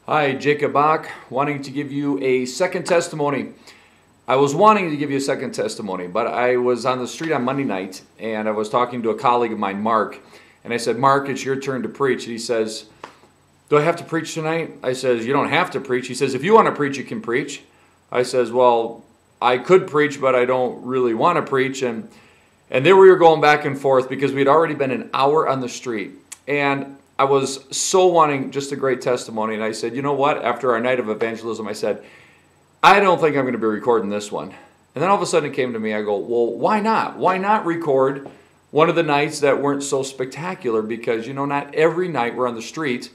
Hi, Jacob Bock, wanting to give you a second testimony. I was wanting to give you a second testimony, but I was on the street on Monday night, and I was talking to a colleague of mine, Mark, and I said, Mark, it's your turn to preach. And he says, do I have to preach tonight? I says, you don't have to preach. He says, if you want to preach, you can preach. I says, well, I could preach, but I don't really want to preach. And there we were going back and forth because we had already been an hour on the street. And I was so wanting just a great testimony, and I said, you know what? After our night of evangelism, I said, I don't think I'm going to be recording this one. And then all of a sudden it came to me, I go, well, why not? Why not record one of the nights that weren't so spectacular? Because, you know, not every night we're on the street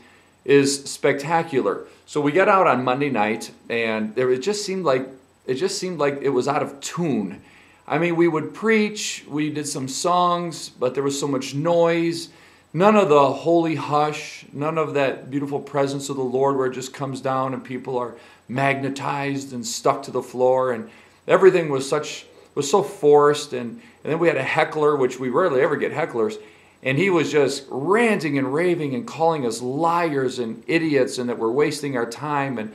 is spectacular. So we got out on Monday night, and it just seemed like it was out of tune. I mean, we would preach, we did some songs, but there was so much noise. None of the holy hush, none of that beautiful presence of the Lord where it just comes down and people are magnetized and stuck to the floor, and everything was so forced. And then we had a heckler, which we rarely ever get hecklers, and he was just ranting and raving and calling us liars and idiots and that we're wasting our time. And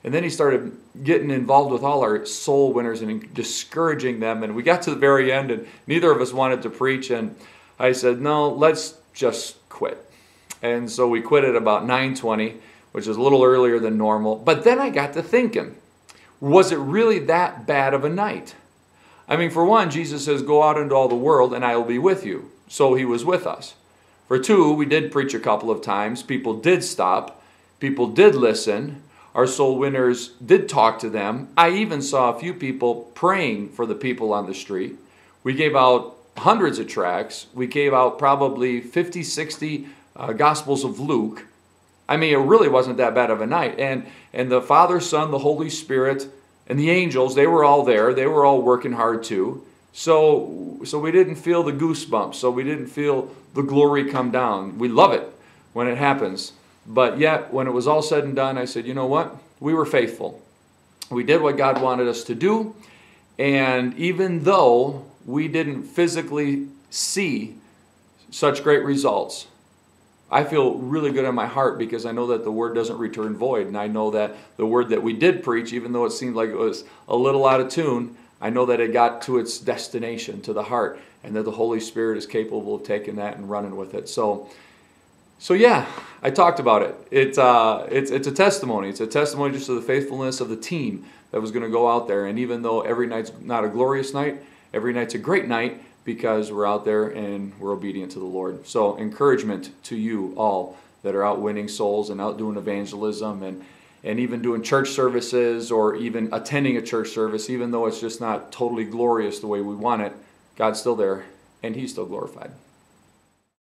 then he started getting involved with all our soul winners and discouraging them. And we got to the very end, and neither of us wanted to preach, and I said, no, let's just quit. And so we quit at about 9:20, which is a little earlier than normal. But then I got to thinking, was it really that bad of a night? I mean, for one, Jesus says, go out into all the world and I will be with you. So he was with us. For two, we did preach a couple of times. People did stop. People did listen. Our soul winners did talk to them. I even saw a few people praying for the people on the street. We gave out hundreds of tracts. We gave out probably 50, 60 Gospels of Luke. I mean, it really wasn't that bad of a night. And the Father, Son, the Holy Spirit, and the angels, they were all there. They were all working hard too. So we didn't feel the goosebumps. So we didn't feel the glory come down. We love it when it happens. But yet, when it was all said and done, I said, you know what? We were faithful. We did what God wanted us to do. And even though we didn't physically see such great results, I feel really good in my heart because I know that the word doesn't return void. And I know that the word that we did preach, even though it seemed like it was a little out of tune, I know that it got to its destination, to the heart, and that the Holy Spirit is capable of taking that and running with it. So yeah, I talked about it. It's a testimony. It's a testimony just of the faithfulness of the team that was going to go out there. And even though every night's not a glorious night, every night's a great night because we're out there and we're obedient to the Lord. So encouragement to you all that are out winning souls and out doing evangelism and even doing church services or even attending a church service, even though it's just not totally glorious the way we want it, God's still there and He's still glorified.